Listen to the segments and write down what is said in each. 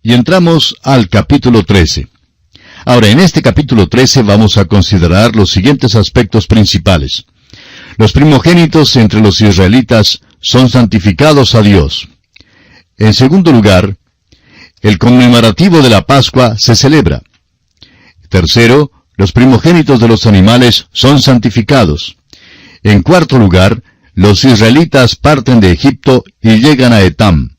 y entramos al capítulo 13. Ahora, en este capítulo 13 vamos a considerar los siguientes aspectos principales. Los primogénitos entre los israelitas son santificados a Dios. En segundo lugar, el conmemorativo de la Pascua se celebra. Tercero, los primogénitos de los animales son santificados. En cuarto lugar, los israelitas parten de Egipto y llegan a Etam.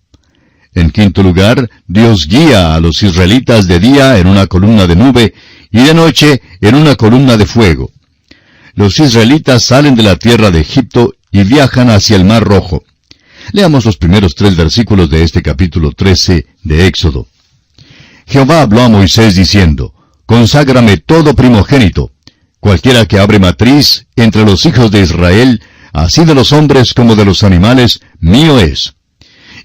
En quinto lugar, Dios guía a los israelitas de día en una columna de nube y de noche en una columna de fuego. Los israelitas salen de la tierra de Egipto y viajan hacia el Mar Rojo. Leamos los primeros 3 versículos de este capítulo 13 de Éxodo. Jehová habló a Moisés diciendo, Conságrame todo primogénito, cualquiera que abre matriz entre los hijos de Israel, así de los hombres como de los animales, mío es.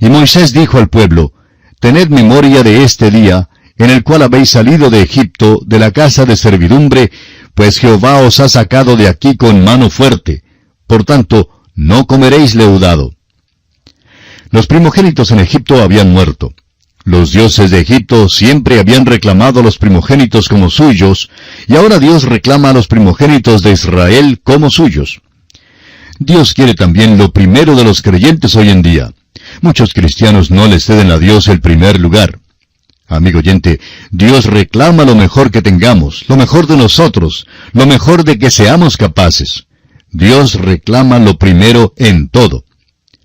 Y Moisés dijo al pueblo, Tened memoria de este día, en el cual habéis salido de Egipto, de la casa de servidumbre, pues Jehová os ha sacado de aquí con mano fuerte. Por tanto, no comeréis leudado. Los primogénitos en Egipto habían muerto. Los dioses de Egipto siempre habían reclamado a los primogénitos como suyos, y ahora Dios reclama a los primogénitos de Israel como suyos. Dios quiere también lo primero de los creyentes hoy en día. Muchos cristianos no le ceden a Dios el primer lugar. Amigo oyente, Dios reclama lo mejor que tengamos, lo mejor de nosotros, lo mejor de que seamos capaces. Dios reclama lo primero en todo.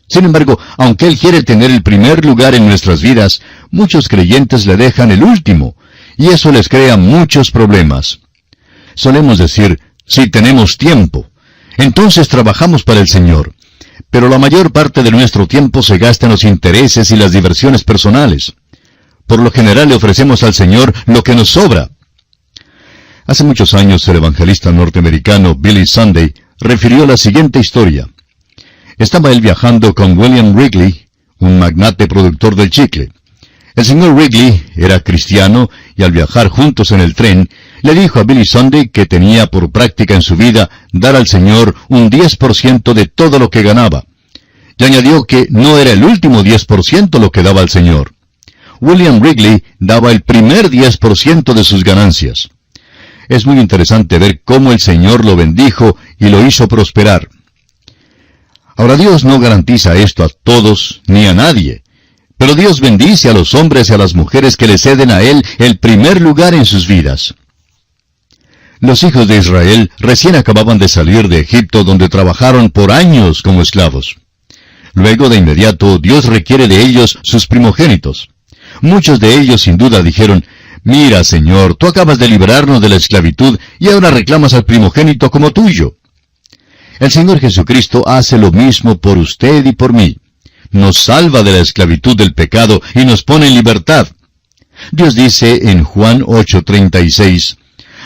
Sin embargo, aunque Él quiere tener el primer lugar en nuestras vidas, muchos creyentes le dejan el último, y eso les crea muchos problemas. Solemos decir, si tenemos tiempo, entonces trabajamos para el Señor. Pero la mayor parte de nuestro tiempo se gasta en los intereses y las diversiones personales. Por lo general le ofrecemos al Señor lo que nos sobra. Hace muchos años el evangelista norteamericano Billy Sunday refirió la siguiente historia. Estaba él viajando con William Wrigley, un magnate productor del chicle. El señor Wrigley era cristiano y al viajar juntos en el tren, le dijo a Billy Sunday que tenía por práctica en su vida dar al Señor un 10% de todo lo que ganaba. Y añadió que no era el último 10% lo que daba al Señor. William Wrigley daba el primer 10% de sus ganancias. Es muy interesante ver cómo el Señor lo bendijo y lo hizo prosperar. Ahora Dios no garantiza esto a todos ni a nadie, pero Dios bendice a los hombres y a las mujeres que le ceden a Él el primer lugar en sus vidas. Los hijos de Israel recién acababan de salir de Egipto, donde trabajaron por años como esclavos. Luego de inmediato Dios requiere de ellos sus primogénitos. Muchos de ellos sin duda dijeron, Mira, Señor, tú acabas de librarnos de la esclavitud y ahora reclamas al primogénito como tuyo. El Señor Jesucristo hace lo mismo por usted y por mí. Nos salva de la esclavitud del pecado y nos pone en libertad. Dios dice en Juan 8:36,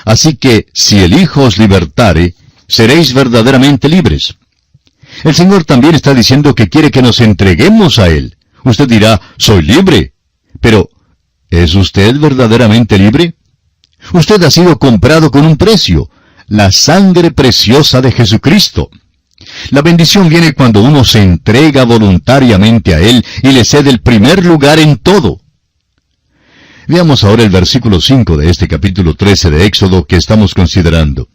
Así que, si el Hijo os libertare, seréis verdaderamente libres. El Señor también está diciendo que quiere que nos entreguemos a Él. Usted dirá, soy libre. Pero, ¿es usted verdaderamente libre? Usted ha sido comprado con un precio, la sangre preciosa de Jesucristo. La bendición viene cuando uno se entrega voluntariamente a Él y le cede el primer lugar en todo. Veamos ahora el versículo 5 de este capítulo 13 de Éxodo que estamos considerando.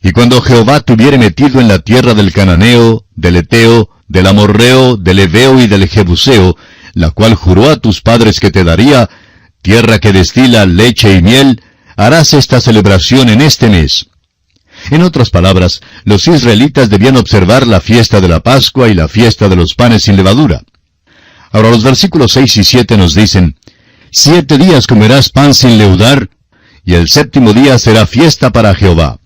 Y cuando Jehová te hubiere metido en la tierra del Cananeo, del Eteo, del Amorreo, del Heveo y del Jebuseo, la cual juró a tus padres que te daría, tierra que destila leche y miel, harás esta celebración en este mes. En otras palabras, los israelitas debían observar la fiesta de la Pascua y la fiesta de los panes sin levadura. Ahora los versículos 6 y 7 nos dicen, 7 días comerás pan sin leudar, y el séptimo día será fiesta para Jehová.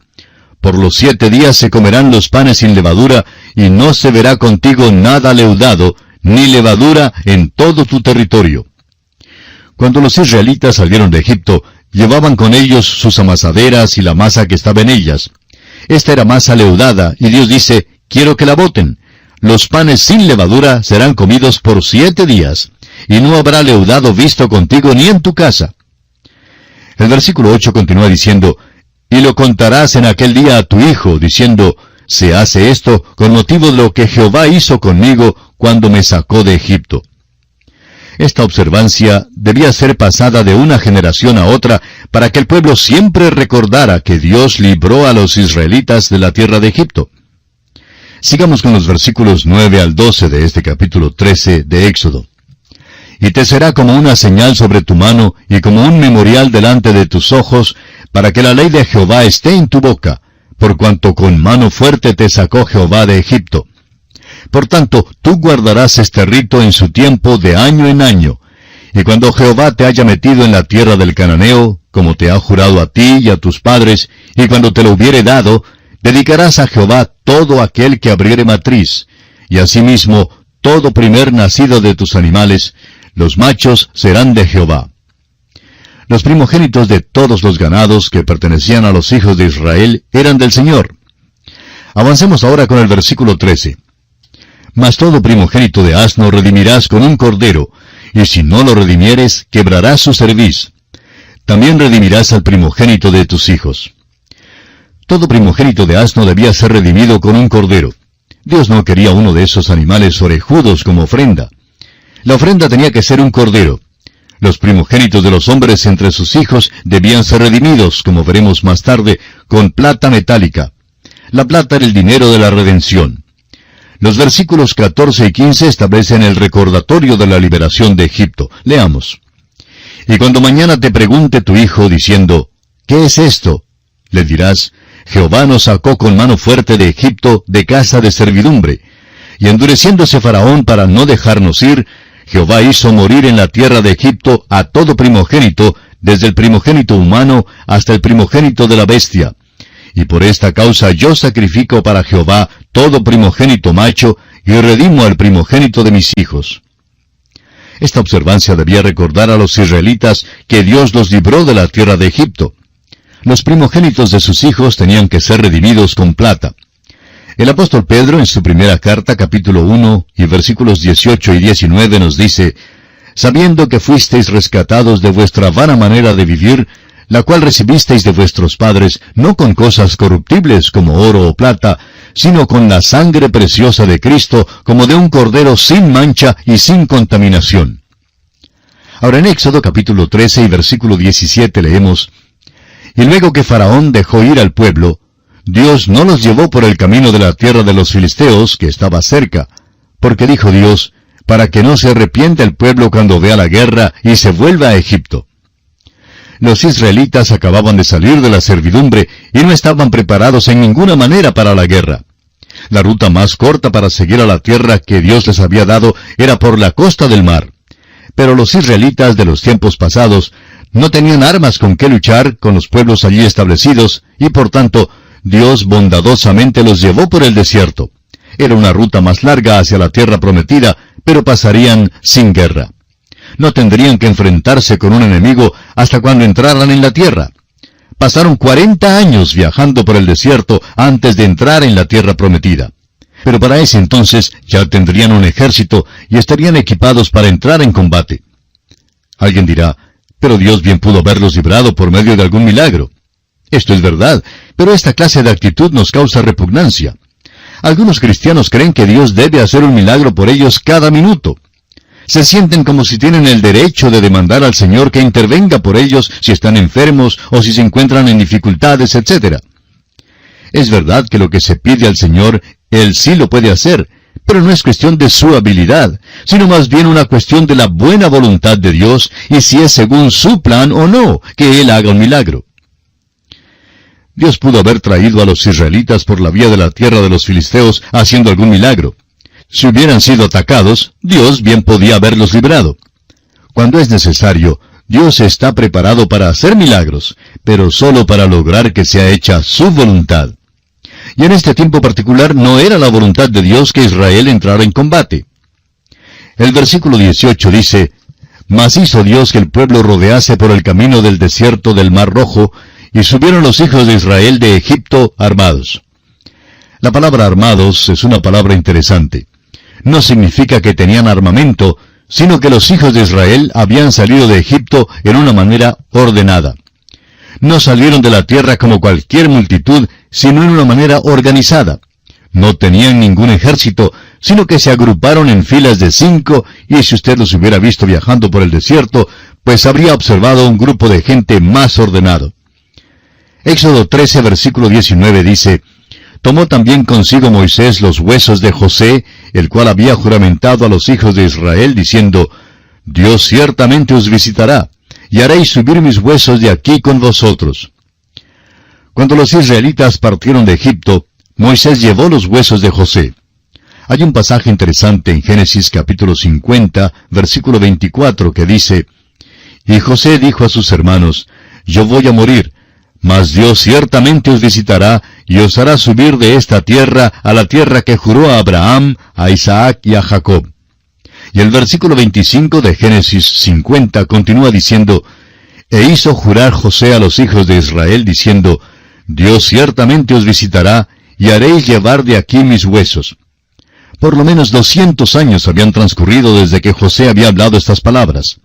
Por los 7 días se comerán los panes sin levadura, y no se verá contigo nada leudado, ni levadura en todo tu territorio. Cuando los israelitas salieron de Egipto, llevaban con ellos sus amasaderas y la masa que estaba en ellas. Esta era masa leudada, y Dios dice, quiero que la boten. Los panes sin levadura serán comidos por 7 días, y no habrá leudado visto contigo ni en tu casa. El versículo 8 continúa diciendo, y lo contarás en aquel día a tu hijo, diciendo, se hace esto con motivo de lo que Jehová hizo conmigo cuando me sacó de Egipto. Esta observancia debía ser pasada de una generación a otra para que el pueblo siempre recordara que Dios libró a los israelitas de la tierra de Egipto. Sigamos con los versículos 9 al 12 de este capítulo 13 de Éxodo. Y te será como una señal sobre tu mano y como un memorial delante de tus ojos, para que la ley de Jehová esté en tu boca, por cuanto con mano fuerte te sacó Jehová de Egipto. Por tanto, tú guardarás este rito en su tiempo de año en año, y cuando Jehová te haya metido en la tierra del cananeo, como te ha jurado a ti y a tus padres, y cuando te lo hubiere dado, dedicarás a Jehová todo aquel que abriere matriz, y asimismo todo primer nacido de tus animales, los machos serán de Jehová. Los primogénitos de todos los ganados que pertenecían a los hijos de Israel eran del Señor. Avancemos ahora con el versículo 13. Mas todo primogénito de asno redimirás con un cordero, y si no lo redimieres, quebrarás su cerviz. También redimirás al primogénito de tus hijos. Todo primogénito de asno debía ser redimido con un cordero. Dios no quería uno de esos animales orejudos como ofrenda. La ofrenda tenía que ser un cordero. Los primogénitos de los hombres entre sus hijos debían ser redimidos, como veremos más tarde, con plata metálica. La plata era el dinero de la redención. Los versículos 14 y 15 establecen el recordatorio de la liberación de Egipto. Leamos. Y cuando mañana te pregunte tu hijo diciendo, ¿qué es esto?, le dirás, Jehová nos sacó con mano fuerte de Egipto, de casa de servidumbre. Y endureciéndose Faraón para no dejarnos ir, Jehová hizo morir en la tierra de Egipto a todo primogénito, desde el primogénito humano hasta el primogénito de la bestia. Y por esta causa yo sacrifico para Jehová todo primogénito macho, y redimo al primogénito de mis hijos. Esta observancia debía recordar a los israelitas que Dios los libró de la tierra de Egipto. Los primogénitos de sus hijos tenían que ser redimidos con plata. El apóstol Pedro, en su primera carta, capítulo 1, y versículos 18 y 19, nos dice, sabiendo que fuisteis rescatados de vuestra vana manera de vivir, la cual recibisteis de vuestros padres, no con cosas corruptibles como oro o plata, sino con la sangre preciosa de Cristo, como de un cordero sin mancha y sin contaminación. Ahora en Éxodo capítulo 13 y versículo 17 leemos, y luego que Faraón dejó ir al pueblo, Dios no los llevó por el camino de la tierra de los filisteos, que estaba cerca, porque dijo Dios, para que no se arrepienta el pueblo cuando vea la guerra y se vuelva a Egipto. Los israelitas acababan de salir de la servidumbre y no estaban preparados en ninguna manera para la guerra. La ruta más corta para seguir a la tierra que Dios les había dado era por la costa del mar. Pero los israelitas de los tiempos pasados no tenían armas con que luchar con los pueblos allí establecidos, y por tanto, Dios bondadosamente los llevó por el desierto. Era una ruta más larga hacia la tierra prometida, pero pasarían sin guerra. No tendrían que enfrentarse con un enemigo hasta cuando entraran en la tierra. Pasaron 40 años viajando por el desierto antes de entrar en la tierra prometida. Pero para ese entonces ya tendrían un ejército y estarían equipados para entrar en combate. Alguien dirá, pero Dios bien pudo haberlos librado por medio de algún milagro. Esto es verdad, pero esta clase de actitud nos causa repugnancia. Algunos cristianos creen que Dios debe hacer un milagro por ellos cada minuto. Se sienten como si tienen el derecho de demandar al Señor que intervenga por ellos si están enfermos o si se encuentran en dificultades, etc. Es verdad que lo que se pide al Señor, Él sí lo puede hacer, pero no es cuestión de su habilidad, sino más bien una cuestión de la buena voluntad de Dios y si es según su plan o no que Él haga un milagro. Dios pudo haber traído a los israelitas por la vía de la tierra de los filisteos haciendo algún milagro. Si hubieran sido atacados, Dios bien podía haberlos librado. Cuando es necesario, Dios está preparado para hacer milagros, pero solo para lograr que sea hecha su voluntad. Y en este tiempo particular no era la voluntad de Dios que Israel entrara en combate. El versículo 18 dice, Mas hizo Dios que el pueblo rodease por el camino del desierto del Mar Rojo, y subieron los hijos de Israel de Egipto armados. La palabra armados es una palabra interesante. No significa que tenían armamento, sino que los hijos de Israel habían salido de Egipto en una manera ordenada. No salieron de la tierra como cualquier multitud, sino en una manera organizada. No tenían ningún ejército, sino que se agruparon en filas de 5, y si usted los hubiera visto viajando por el desierto, pues habría observado un grupo de gente más ordenado. Éxodo 13, versículo 19 dice, «Tomó también consigo Moisés los huesos de José, el cual había juramentado a los hijos de Israel, diciendo, Dios ciertamente os visitará, y haréis subir mis huesos de aquí con vosotros». Cuando los israelitas partieron de Egipto, Moisés llevó los huesos de José. Hay un pasaje interesante en Génesis capítulo 50, versículo 24, que dice, «Y José dijo a sus hermanos, Yo voy a morir, mas Dios ciertamente os visitará, y os hará subir de esta tierra a la tierra que juró a Abraham, a Isaac y a Jacob». Y el versículo 25 de Génesis 50 continúa diciendo, «E hizo jurar José a los hijos de Israel, diciendo, Dios ciertamente os visitará, y haréis llevar de aquí mis huesos». Por lo menos 200 años habían transcurrido desde que José había hablado estas palabras.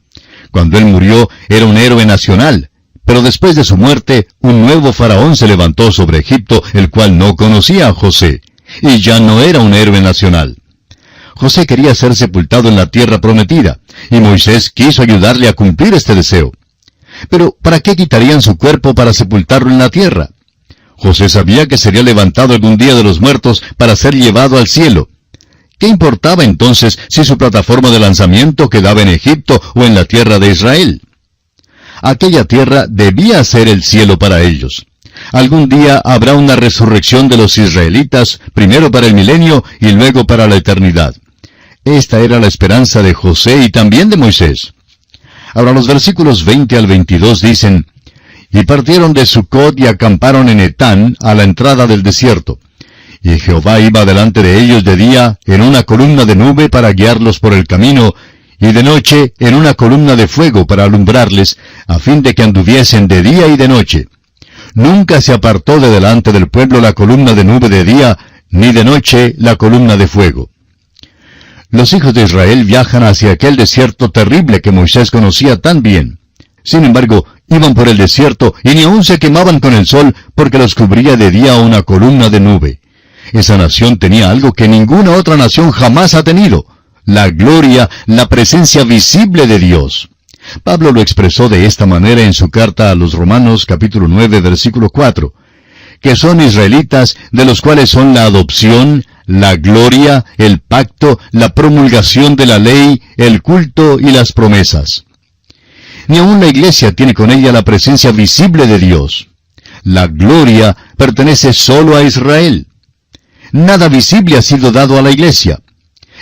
Cuando él murió, era un héroe nacional, pero después de su muerte, un nuevo faraón se levantó sobre Egipto, el cual no conocía a José, y ya no era un héroe nacional. José quería ser sepultado en la tierra prometida, y Moisés quiso ayudarle a cumplir este deseo. Pero, ¿para qué quitarían su cuerpo para sepultarlo en la tierra? José sabía que sería levantado algún día de los muertos para ser llevado al cielo. ¿Qué importaba entonces si su plataforma de lanzamiento quedaba en Egipto o en la tierra de Israel? Aquella tierra debía ser el cielo para ellos. Algún día habrá una resurrección de los israelitas, primero para el milenio y luego para la eternidad. Esta era la esperanza de José y también de Moisés. Ahora los versículos 20 al 22 dicen, «Y partieron de Sucot y acamparon en Etán, a la entrada del desierto. Y Jehová iba delante de ellos de día en una columna de nube para guiarlos por el camino, y de noche en una columna de fuego para alumbrarles, a fin de que anduviesen de día y de noche. Nunca se apartó de delante del pueblo la columna de nube de día, ni de noche la columna de fuego». Los hijos de Israel viajan hacia aquel desierto terrible que Moisés conocía tan bien. Sin embargo, iban por el desierto y ni aun se quemaban con el sol porque los cubría de día una columna de nube. Esa nación tenía algo que ninguna otra nación jamás ha tenido: la gloria, la presencia visible de Dios. Pablo lo expresó de esta manera en su carta a los Romanos capítulo 9, versículo 4, que son israelitas, de los cuales son la adopción, la gloria, el pacto, la promulgación de la ley, el culto y las promesas. Ni aun la iglesia tiene con ella la presencia visible de Dios. La gloria pertenece solo a Israel. Nada visible ha sido dado a la iglesia.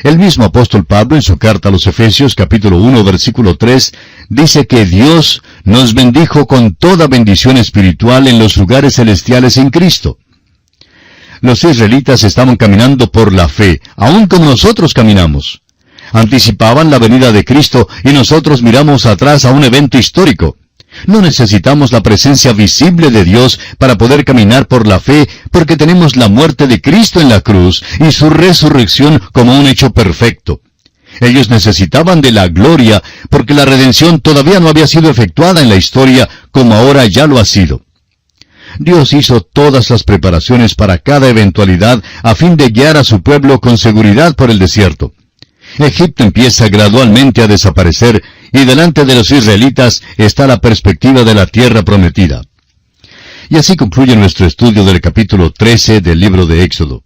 El mismo apóstol Pablo, en su carta a los Efesios, capítulo 1, versículo 3, dice que Dios nos bendijo con toda bendición espiritual en los lugares celestiales en Cristo. Los israelitas estaban caminando por la fe, aun como nosotros caminamos. Anticipaban la venida de Cristo y nosotros miramos atrás a un evento histórico. No necesitamos la presencia visible de Dios para poder caminar por la fe, porque tenemos la muerte de Cristo en la cruz y su resurrección como un hecho perfecto. Ellos necesitaban de la gloria, porque la redención todavía no había sido efectuada en la historia, como ahora ya lo ha sido. Dios hizo todas las preparaciones para cada eventualidad a fin de guiar a su pueblo con seguridad por el desierto. Egipto empieza gradualmente a desaparecer, y delante de los israelitas está la perspectiva de la tierra prometida. Y así concluye nuestro estudio del capítulo 13 del libro de Éxodo.